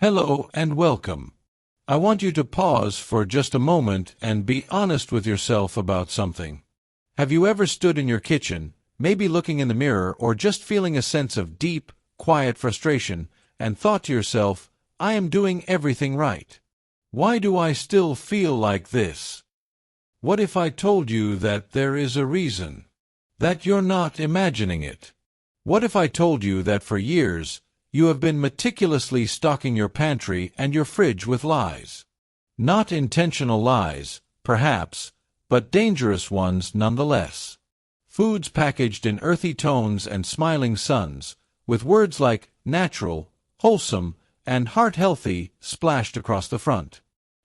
Hello and welcome. I want you to pause for just a moment and be honest with yourself about something. Have you ever stood in your kitchen, maybe looking in the mirror or just feeling a sense of deep, quiet frustration, and thought to yourself, I am doing everything right. Why do I still feel like this? What if I told you that there is a reason? That you're not imagining it? What if I told you that for years, you have been meticulously stocking your pantry and your fridge with lies? Not intentional lies, perhaps, but dangerous ones nonetheless. Foods packaged in earthy tones and smiling suns, with words like natural, wholesome, and heart-healthy splashed across the front.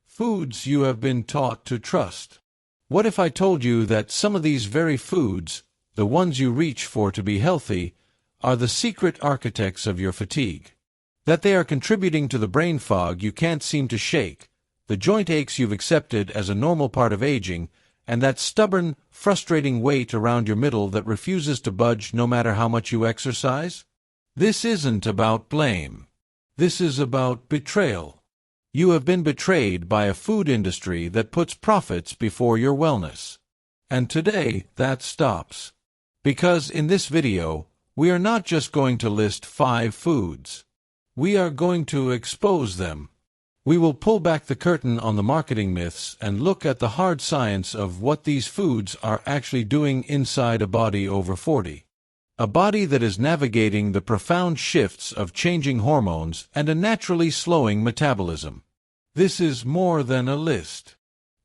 Foods you have been taught to trust. What if I told you that some of these very foods, the ones you reach for to be healthy, are the secret architects of your fatigue? That they are contributing to the brain fog you can't seem to shake, the joint aches you've accepted as a normal part of aging, and that stubborn, frustrating weight around your middle that refuses to budge no matter how much you exercise? This isn't about blame. This is about betrayal. You have been betrayed by a food industry that puts profits before your wellness. And today, that stops. Because in this video, we are not just going to list 5 foods. We are going to expose them. We will pull back the curtain on the marketing myths and look at the hard science of what these foods are actually doing inside a body over 40. A body that is navigating the profound shifts of changing hormones and a naturally slowing metabolism. This is more than a list.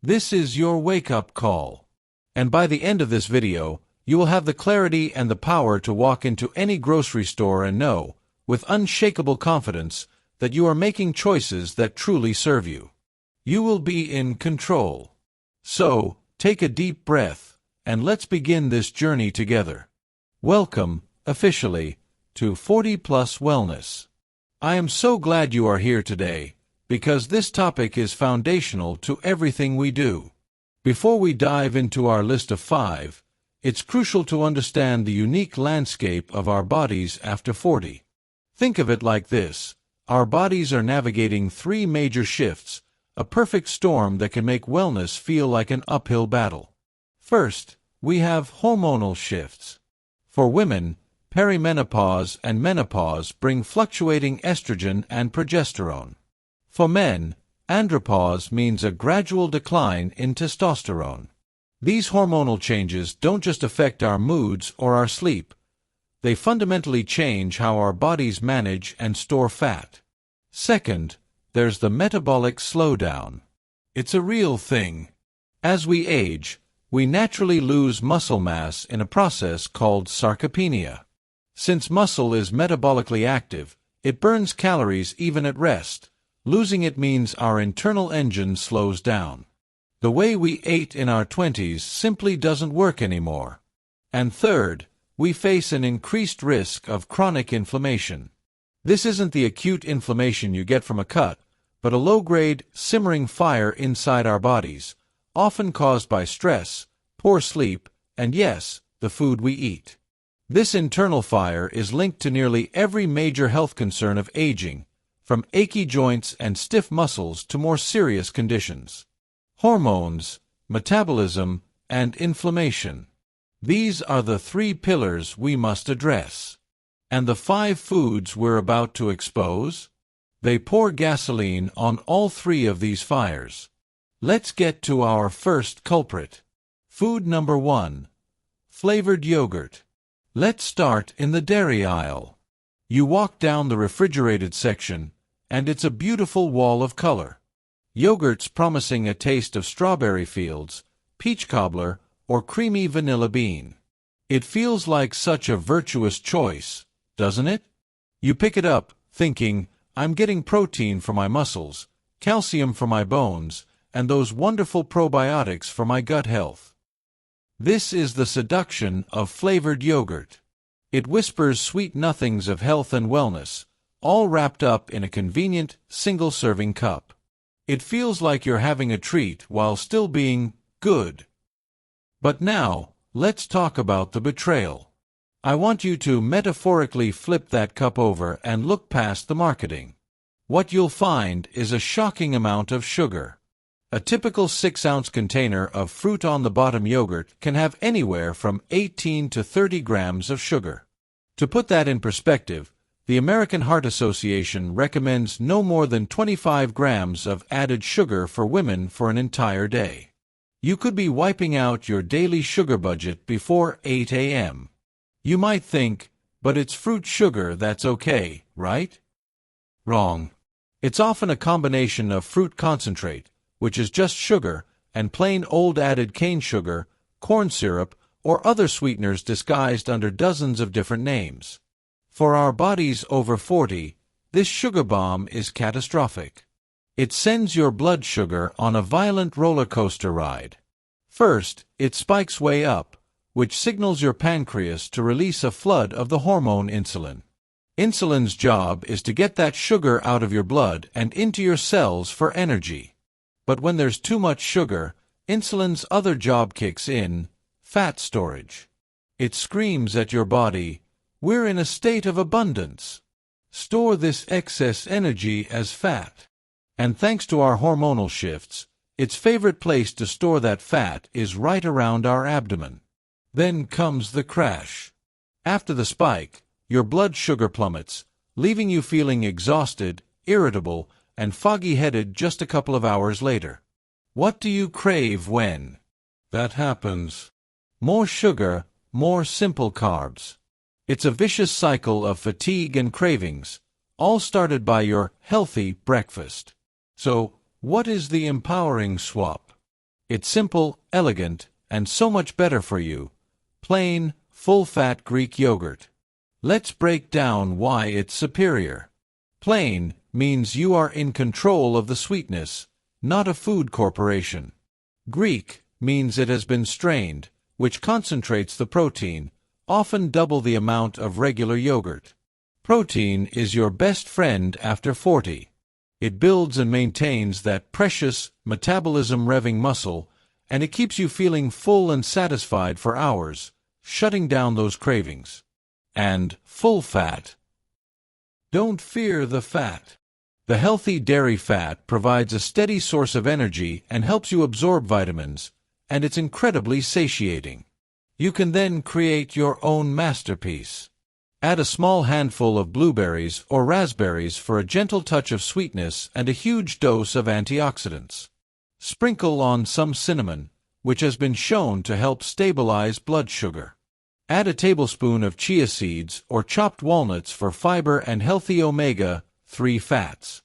This is your wake-up call. And by the end of this video, you will have the clarity and the power to walk into any grocery store and know, with unshakable confidence, that you are making choices that truly serve you. You will be in control. So, take a deep breath, and let's begin this journey together. Welcome, officially, to 40 Plus Wellness. I am so glad you are here today, because this topic is foundational to everything we do. Before we dive into our list of 5, it's crucial to understand the unique landscape of our bodies after 40. Think of it like this. Our bodies are navigating 3 major shifts, a perfect storm that can make wellness feel like an uphill battle. First, we have hormonal shifts. For women, perimenopause and menopause bring fluctuating estrogen and progesterone. For men, andropause means a gradual decline in testosterone. These hormonal changes don't just affect our moods or our sleep. They fundamentally change how our bodies manage and store fat. Second, there's the metabolic slowdown. It's a real thing. As we age, we naturally lose muscle mass in a process called sarcopenia. Since muscle is metabolically active, it burns calories even at rest. Losing it means our internal engine slows down. The way we ate in our 20s simply doesn't work anymore. And third, we face an increased risk of chronic inflammation. This isn't the acute inflammation you get from a cut, but a low-grade, simmering fire inside our bodies, often caused by stress, poor sleep, and yes, the food we eat. This internal fire is linked to nearly every major health concern of aging, from achy joints and stiff muscles to more serious conditions. Hormones, metabolism, and inflammation. These are the 3 pillars we must address. And the 5 foods we're about to expose? They pour gasoline on all 3 of these fires. Let's get to our first culprit. Food number 1. Flavored yogurt. Let's start in the dairy aisle. You walk down the refrigerated section, and it's a beautiful wall of color. Yogurts promising a taste of strawberry fields, peach cobbler, or creamy vanilla bean. It feels like such a virtuous choice, doesn't it? You pick it up, thinking, I'm getting protein for my muscles, calcium for my bones, and those wonderful probiotics for my gut health. This is the seduction of flavored yogurt. It whispers sweet nothings of health and wellness, all wrapped up in a convenient, single-serving cup. It feels like you're having a treat while still being good. But now, let's talk about the betrayal. I want you to metaphorically flip that cup over and look past the marketing. what you'll find is a shocking amount of sugar. A typical 6-ounce container of fruit-on-the-bottom yogurt can have anywhere from 18 to 30 grams of sugar. To put that in perspective, the American Heart Association recommends no more than 25 grams of added sugar for women for an entire day. You could be wiping out your daily sugar budget before 8 a.m. You might think, but it's fruit sugar, that's okay, right? Wrong. It's often a combination of fruit concentrate, which is just sugar, and plain old added cane sugar, corn syrup, or other sweeteners disguised under dozens of different names. For our bodies over 40, this sugar bomb is catastrophic. It sends your blood sugar on a violent roller coaster ride. First, it spikes way up, which signals your pancreas to release a flood of the hormone insulin. Insulin's job is to get that sugar out of your blood and into your cells for energy. But when there's too much sugar, insulin's other job kicks in: fat storage. It screams at your body, "We're in a state of abundance. Store this excess energy as fat." And thanks to our hormonal shifts, its favorite place to store that fat is right around our abdomen. Then comes the crash. After the spike, your blood sugar plummets, leaving you feeling exhausted, irritable, and foggy-headed just a couple of hours later. What do you crave when that happens? More sugar, more simple carbs. It's a vicious cycle of fatigue and cravings, all started by your healthy breakfast. So, what is the empowering swap? It's simple, elegant, and so much better for you. Plain, full-fat Greek yogurt. Let's break down why it's superior. Plain means you are in control of the sweetness, not a food corporation. Greek means it has been strained, which concentrates the protein, often double the amount of regular yogurt. Protein is your best friend after 40. It builds and maintains that precious, metabolism-revving muscle, and it keeps you feeling full and satisfied for hours, shutting down those cravings. And full fat. Don't fear the fat. The healthy dairy fat provides a steady source of energy and helps you absorb vitamins, and it's incredibly satiating. You can then create your own masterpiece. Add a small handful of blueberries or raspberries for a gentle touch of sweetness and a huge dose of antioxidants. Sprinkle on some cinnamon, which has been shown to help stabilize blood sugar. Add a tablespoon of chia seeds or chopped walnuts for fiber and healthy omega-3 fats.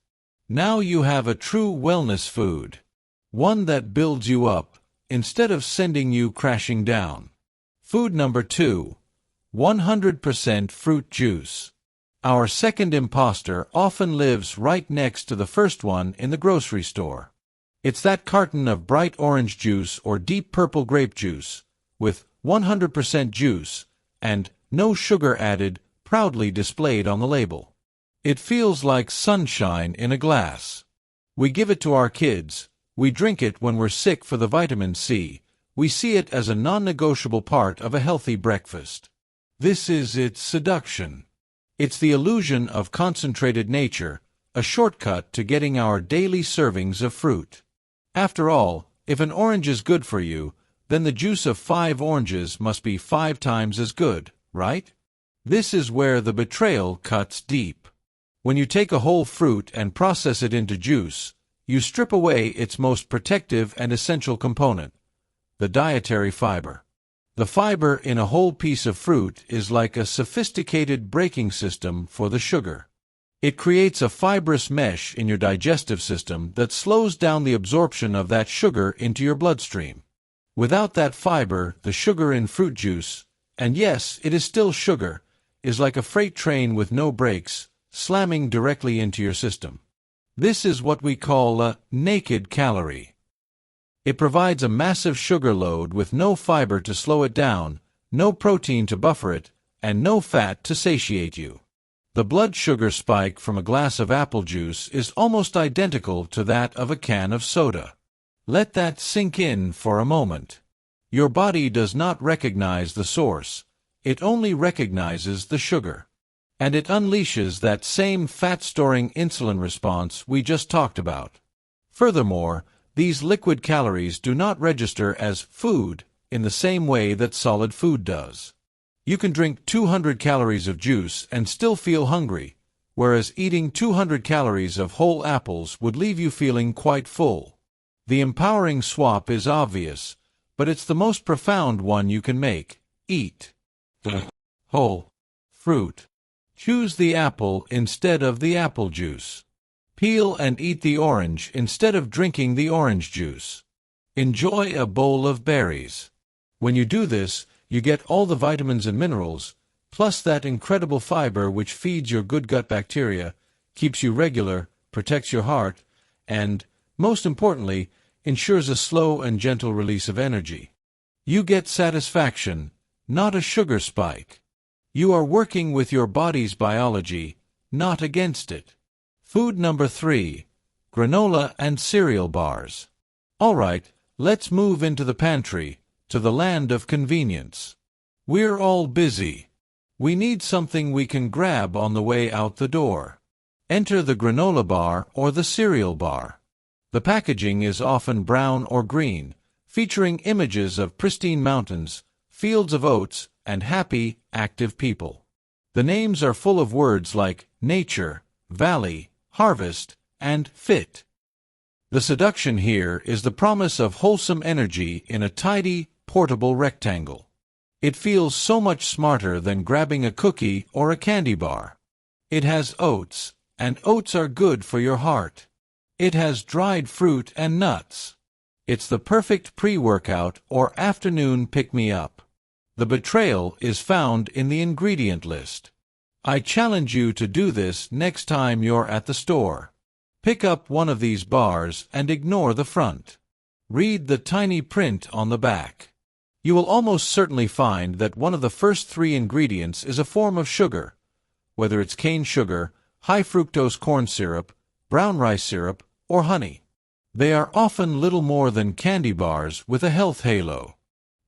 Now you have a true wellness food. One that builds you up, instead of sending you crashing down. Food number 2. 100% fruit juice. Our second imposter often lives right next to the first one in the grocery store. It's that carton of bright orange juice or deep purple grape juice, with 100% juice, and no sugar added, proudly displayed on the label. It feels like sunshine in a glass. We give it to our kids, we drink it when we're sick for the vitamin C, we see it as a non-negotiable part of a healthy breakfast. This is its seduction. It's the illusion of concentrated nature, a shortcut to getting our daily servings of fruit. After all, if an orange is good for you, then the juice of 5 oranges must be 5 times as good, right? This is where the betrayal cuts deep. When you take a whole fruit and process it into juice, you strip away its most protective and essential component, the dietary fiber. The fiber in a whole piece of fruit is like a sophisticated braking system for the sugar. It creates a fibrous mesh in your digestive system that slows down the absorption of that sugar into your bloodstream. Without that fiber, the sugar in fruit juice, and yes, it is still sugar, is like a freight train with no brakes, slamming directly into your system. This is what we call a naked calorie. It provides a massive sugar load with no fiber to slow it down, no protein to buffer it, and no fat to satiate you. The blood sugar spike from a glass of apple juice is almost identical to that of a can of soda. Let that sink in for a moment. Your body does not recognize the source. It only recognizes the sugar. and it unleashes that same fat-storing insulin response we just talked about. Furthermore, these liquid calories do not register as food in the same way that solid food does. You can drink 200 calories of juice and still feel hungry, whereas eating 200 calories of whole apples would leave you feeling quite full. The empowering swap is obvious, but it's the most profound one you can make. Eat the whole fruit. Choose the apple instead of the apple juice. Peel and eat the orange instead of drinking the orange juice. Enjoy a bowl of berries. When you do this, you get all the vitamins and minerals, plus that incredible fiber which feeds your good gut bacteria, keeps you regular, protects your heart, and, most importantly, ensures a slow and gentle release of energy. You get satisfaction, not a sugar spike. You are working with your body's biology, not against it. Food number 3. Granola and cereal bars. Alright, let's move into the pantry, to the land of convenience. We're all busy. We need something we can grab on the way out the door. Enter the granola bar or the cereal bar. The packaging is often brown or green, featuring images of pristine mountains, fields of oats, and happy, active people. The names are full of words like nature, valley, harvest, and fit. The seduction here is the promise of wholesome energy in a tidy, portable rectangle. It feels so much smarter than grabbing a cookie or a candy bar. It has oats, and oats are good for your heart. It has dried fruit and nuts. It's the perfect pre-workout or afternoon pick-me-up. The betrayal is found in the ingredient list. I challenge you to do this next time you're at the store. Pick up one of these bars and ignore the front. Read the tiny print on the back. You will almost certainly find that one of the first 3 ingredients is a form of sugar, whether it's cane sugar, high fructose corn syrup, brown rice syrup, or honey. They are often little more than candy bars with a health halo.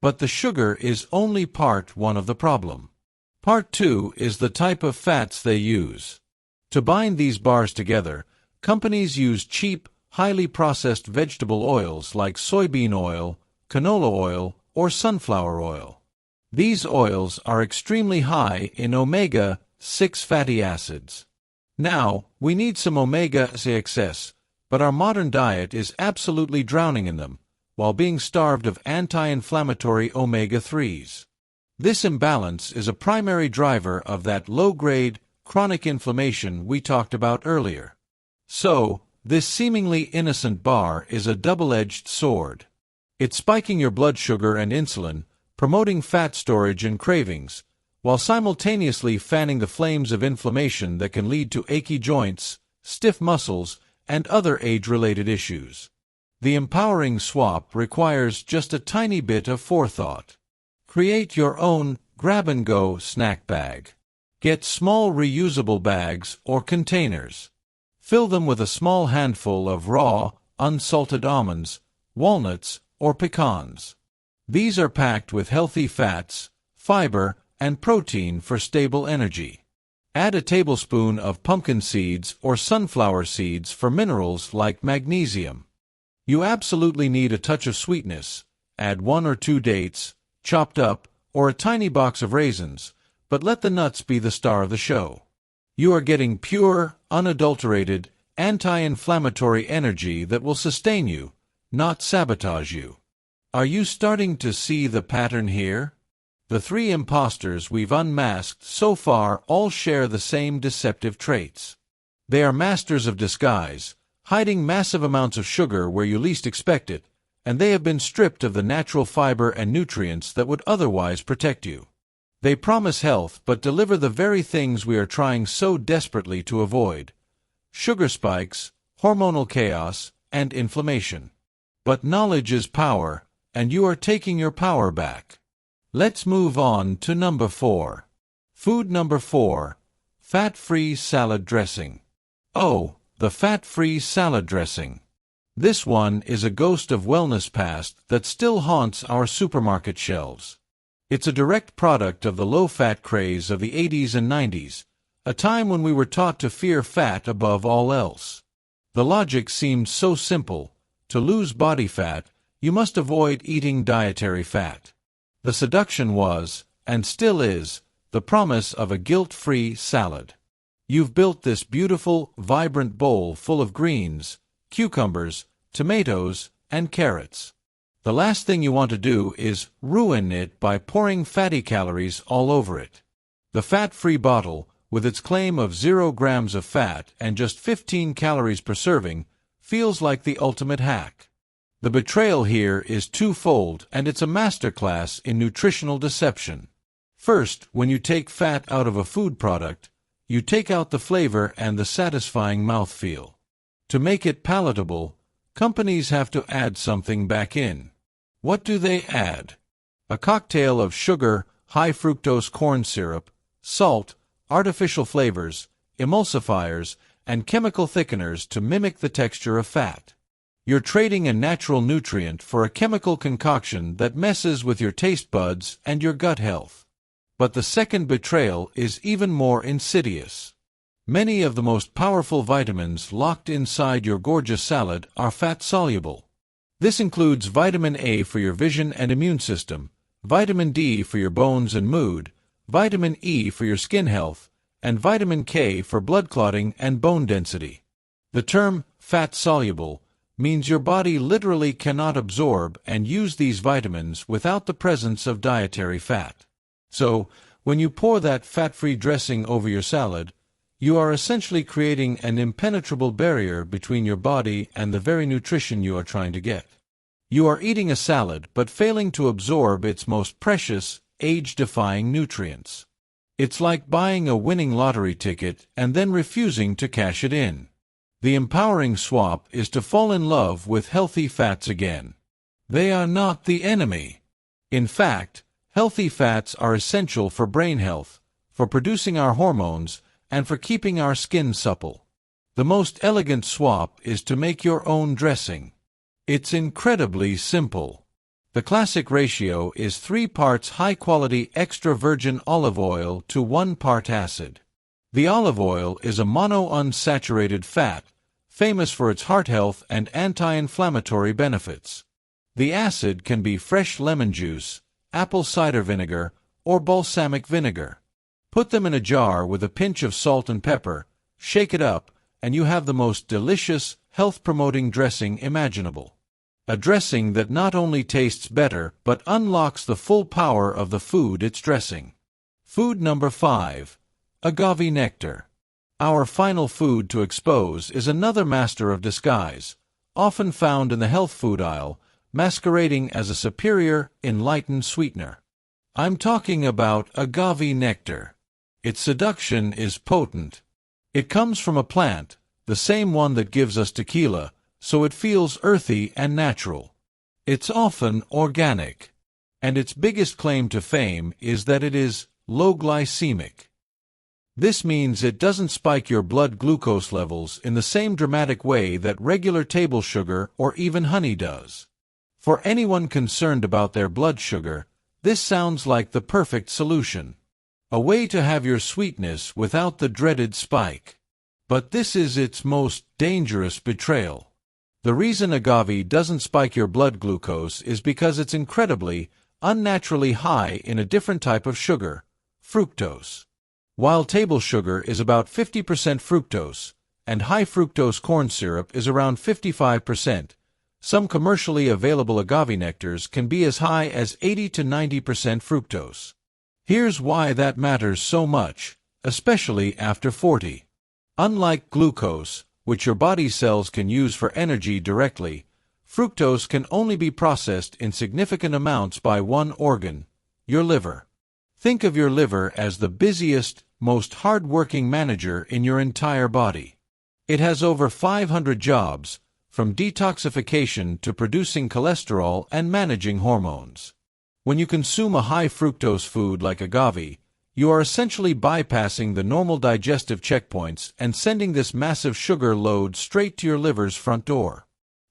But the sugar is only part 1 of the problem. Part 2 is the type of fats they use. To bind these bars together, companies use cheap, highly processed vegetable oils like soybean oil, canola oil, or sunflower oil. These oils are extremely high in omega-6 fatty acids. Now, we need some omega-6, but our modern diet is absolutely drowning in them, while being starved of anti-inflammatory omega-3s. This imbalance is a primary driver of that low-grade, chronic inflammation we talked about earlier. So, this seemingly innocent bar is a double-edged sword. It's spiking your blood sugar and insulin, promoting fat storage and cravings, while simultaneously fanning the flames of inflammation that can lead to achy joints, stiff muscles, and other age-related issues. The empowering swap requires just a tiny bit of forethought. Create your own grab-and-go snack bag. Get small reusable bags or containers. Fill them with a small handful of raw, unsalted almonds, walnuts, or pecans. These are packed with healthy fats, fiber, and protein for stable energy. Add a tablespoon of pumpkin seeds or sunflower seeds for minerals like magnesium. You absolutely need a touch of sweetness. Add 1 or 2 dates, chopped up, or a tiny box of raisins, but let the nuts be the star of the show. You are getting pure, unadulterated, anti-inflammatory energy that will sustain you, not sabotage you. Are you starting to see the pattern here? The 3 imposters we've unmasked so far all share the same deceptive traits. They are masters of disguise, hiding massive amounts of sugar where you least expect it, and they have been stripped of the natural fiber and nutrients that would otherwise protect you. They promise health but deliver the very things we are trying so desperately to avoid: sugar spikes, hormonal chaos, and inflammation. But knowledge is power, and you are taking your power back. Let's move on to number 4. Food number 4. Fat-free salad dressing. Oh, the fat-free salad dressing. This one is a ghost of wellness past that still haunts our supermarket shelves. It's a direct product of the low-fat craze of the 80s and 90s, a time when we were taught to fear fat above all else. The logic seemed so simple. To lose body fat, you must avoid eating dietary fat. The seduction was, and still is, the promise of a guilt-free salad. You've built this beautiful, vibrant bowl full of greens, cucumbers, tomatoes, and carrots. The last thing you want to do is ruin it by pouring fatty calories all over it. The fat-free bottle, with its claim of 0 grams of fat and just 15 calories per serving, feels like the ultimate hack. The betrayal here is twofold, and it's a masterclass in nutritional deception. First, when you take fat out of a food product, you take out the flavor and the satisfying mouthfeel. To make it palatable, companies have to add something back in. What do they add? A cocktail of sugar, high-fructose corn syrup, salt, artificial flavors, emulsifiers, and chemical thickeners to mimic the texture of fat. You're trading a natural nutrient for a chemical concoction that messes with your taste buds and your gut health. But the second betrayal is even more insidious. Many of the most powerful vitamins locked inside your gorgeous salad are fat-soluble. This includes vitamin A for your vision and immune system, vitamin D for your bones and mood, vitamin E for your skin health, and vitamin K for blood clotting and bone density. The term fat-soluble means your body literally cannot absorb and use these vitamins without the presence of dietary fat. So, when you pour that fat-free dressing over your salad, you are essentially creating an impenetrable barrier between your body and the very nutrition you are trying to get. You are eating a salad but failing to absorb its most precious, age-defying nutrients. It's like buying a winning lottery ticket and then refusing to cash it in. The empowering swap is to fall in love with healthy fats again. They are not the enemy. In fact, healthy fats are essential for brain health, for producing our hormones, and for keeping our skin supple. The most elegant swap is to make your own dressing. It's incredibly simple. The classic ratio is 3 parts high-quality extra virgin olive oil to 1 part acid. The olive oil is a monounsaturated fat, famous for its heart health and anti-inflammatory benefits. The acid can be fresh lemon juice, apple cider vinegar, or balsamic vinegar. Put them in a jar with a pinch of salt and pepper, shake it up, and you have the most delicious, health-promoting dressing imaginable. A dressing that not only tastes better but unlocks the full power of the food it's dressing. Food number 5. Agave nectar. Our final food to expose is another master of disguise, often found in the health food aisle, masquerading as a superior, enlightened sweetener. I'm talking about agave nectar. Its seduction is potent. It comes from a plant, the same one that gives us tequila, so it feels earthy and natural. It's often organic, and its biggest claim to fame is that it is low glycemic. This means it doesn't spike your blood glucose levels in the same dramatic way that regular table sugar or even honey does. For anyone concerned about their blood sugar, this sounds like the perfect solution. A way to have your sweetness without the dreaded spike. But this is its most dangerous betrayal. The reason agave doesn't spike your blood glucose is because it's incredibly, unnaturally high in a different type of sugar, fructose. While table sugar is about 50% fructose, and high fructose corn syrup is around 55%, some commercially available agave nectars can be as high as 80 to 90% fructose. Here's why that matters so much, especially after 40. Unlike glucose, which your body cells can use for energy directly, fructose can only be processed in significant amounts by one organ, your liver. Think of your liver as the busiest, most hard-working manager in your entire body. It has over 500 jobs, from detoxification to producing cholesterol and managing hormones. When you consume a high-fructose food like agave, you are essentially bypassing the normal digestive checkpoints and sending this massive sugar load straight to your liver's front door.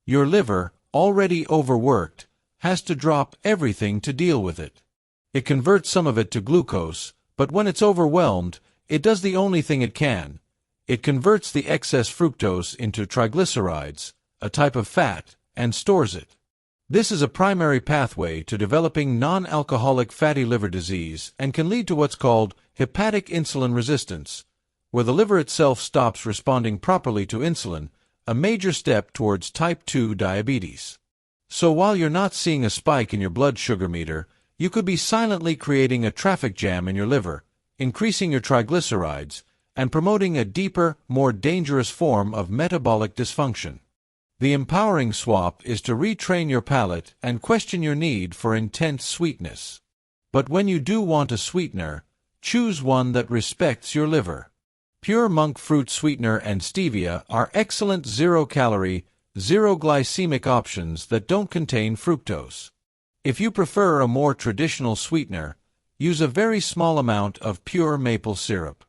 Your liver, already overworked, has to drop everything to deal with it. It converts some of it to glucose, but when it's overwhelmed, It does the only thing it can. It converts the excess fructose into triglycerides, a type of fat, and stores it. This is a primary pathway to developing non-alcoholic fatty liver disease and can lead to what's called hepatic insulin resistance, where the liver itself stops responding properly to insulin, a major step towards type 2 diabetes. So while you're not seeing a spike in your blood sugar meter, you could be silently creating a traffic jam in your liver, increasing your triglycerides, and promoting a deeper, more dangerous form of metabolic dysfunction. The empowering swap is to retrain your palate and question your need for intense sweetness. But when you do want a sweetener, choose one that respects your liver. Pure monk fruit sweetener and stevia are excellent zero-calorie, zero-glycemic options that don't contain fructose. If you prefer a more traditional sweetener, use a very small amount of pure maple syrup.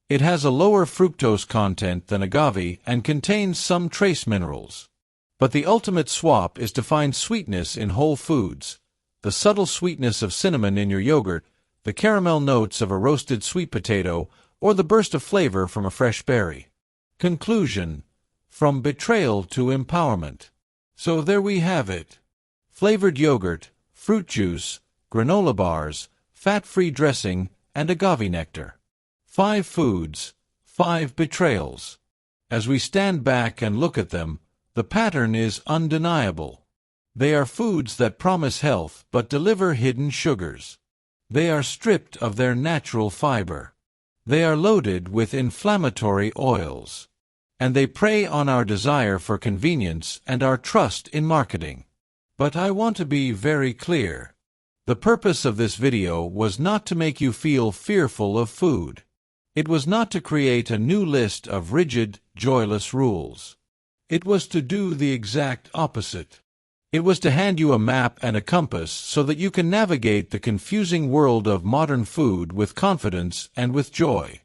It has a lower fructose content than agave and contains some trace minerals. But the ultimate swap is to find sweetness in whole foods, the subtle sweetness of cinnamon in your yogurt, the caramel notes of a roasted sweet potato, or the burst of flavor from a fresh berry. Conclusion: from betrayal to empowerment. So there we have it. Flavored yogurt, fruit juice, granola bars, fat-free dressing, and agave nectar. 5 foods, 5 betrayals. As we stand back and look at them, the pattern is undeniable. They are foods that promise health but deliver hidden sugars. They are stripped of their natural fiber. They are loaded with inflammatory oils. And they prey on our desire for convenience and our trust in marketing. But I want to be very clear. The purpose of this video was not to make you feel fearful of food. It was not to create a new list of rigid, joyless rules. It was to do the exact opposite. It was to hand you a map and a compass so that you can navigate the confusing world of modern food with confidence and with joy.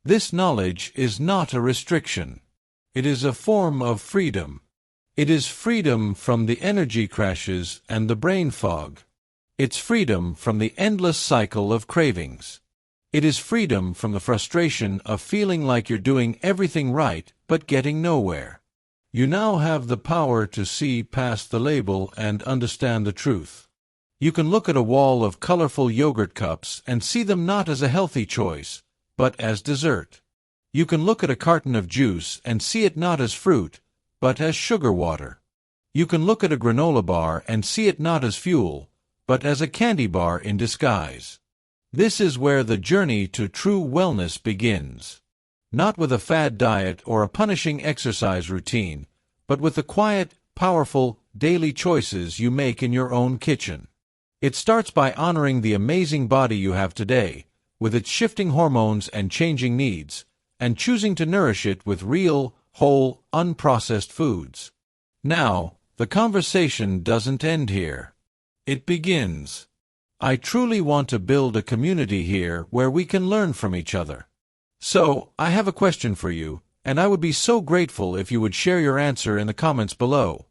This knowledge is not a restriction. It is a form of freedom. It is freedom from the energy crashes and the brain fog. It's freedom from the endless cycle of cravings. It is freedom from the frustration of feeling like you're doing everything right but getting nowhere. You now have the power to see past the label and understand the truth. You can look at a wall of colorful yogurt cups and see them not as a healthy choice, but as dessert. You can look at a carton of juice and see it not as fruit, but as sugar water. You can look at a granola bar and see it not as fuel, but as a candy bar in disguise. This is where the journey to true wellness begins. Not with a fad diet or a punishing exercise routine, but with the quiet, powerful, daily choices you make in your own kitchen. It starts by honoring the amazing body you have today, with its shifting hormones and changing needs, and choosing to nourish it with real, whole, unprocessed foods. Now, the conversation doesn't end here. It begins. I truly want to build a community here where we can learn from each other. So, I have a question for you, and I would be so grateful if you would share your answer in the comments below.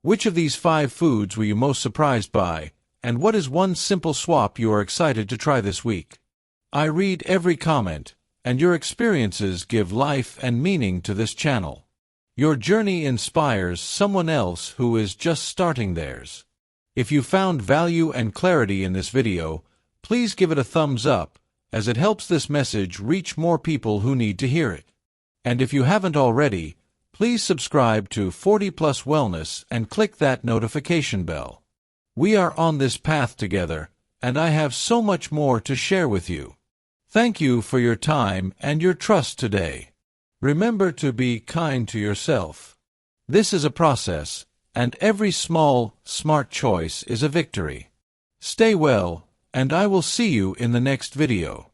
Which of these 5 foods were you most surprised by, and what is one simple swap you are excited to try this week? I read every comment, and your experiences give life and meaning to this channel. Your journey inspires someone else who is just starting theirs. If you found value and clarity in this video, please give it a thumbs up, as it helps this message reach more people who need to hear it. And if you haven't already, please subscribe to 40 Plus Wellness and click that notification bell. We are on this path together, and I have so much more to share with you. Thank you for your time and your trust today. Remember to be kind to yourself. This is a process, and every small, smart choice is a victory. Stay well, and I will see you in the next video.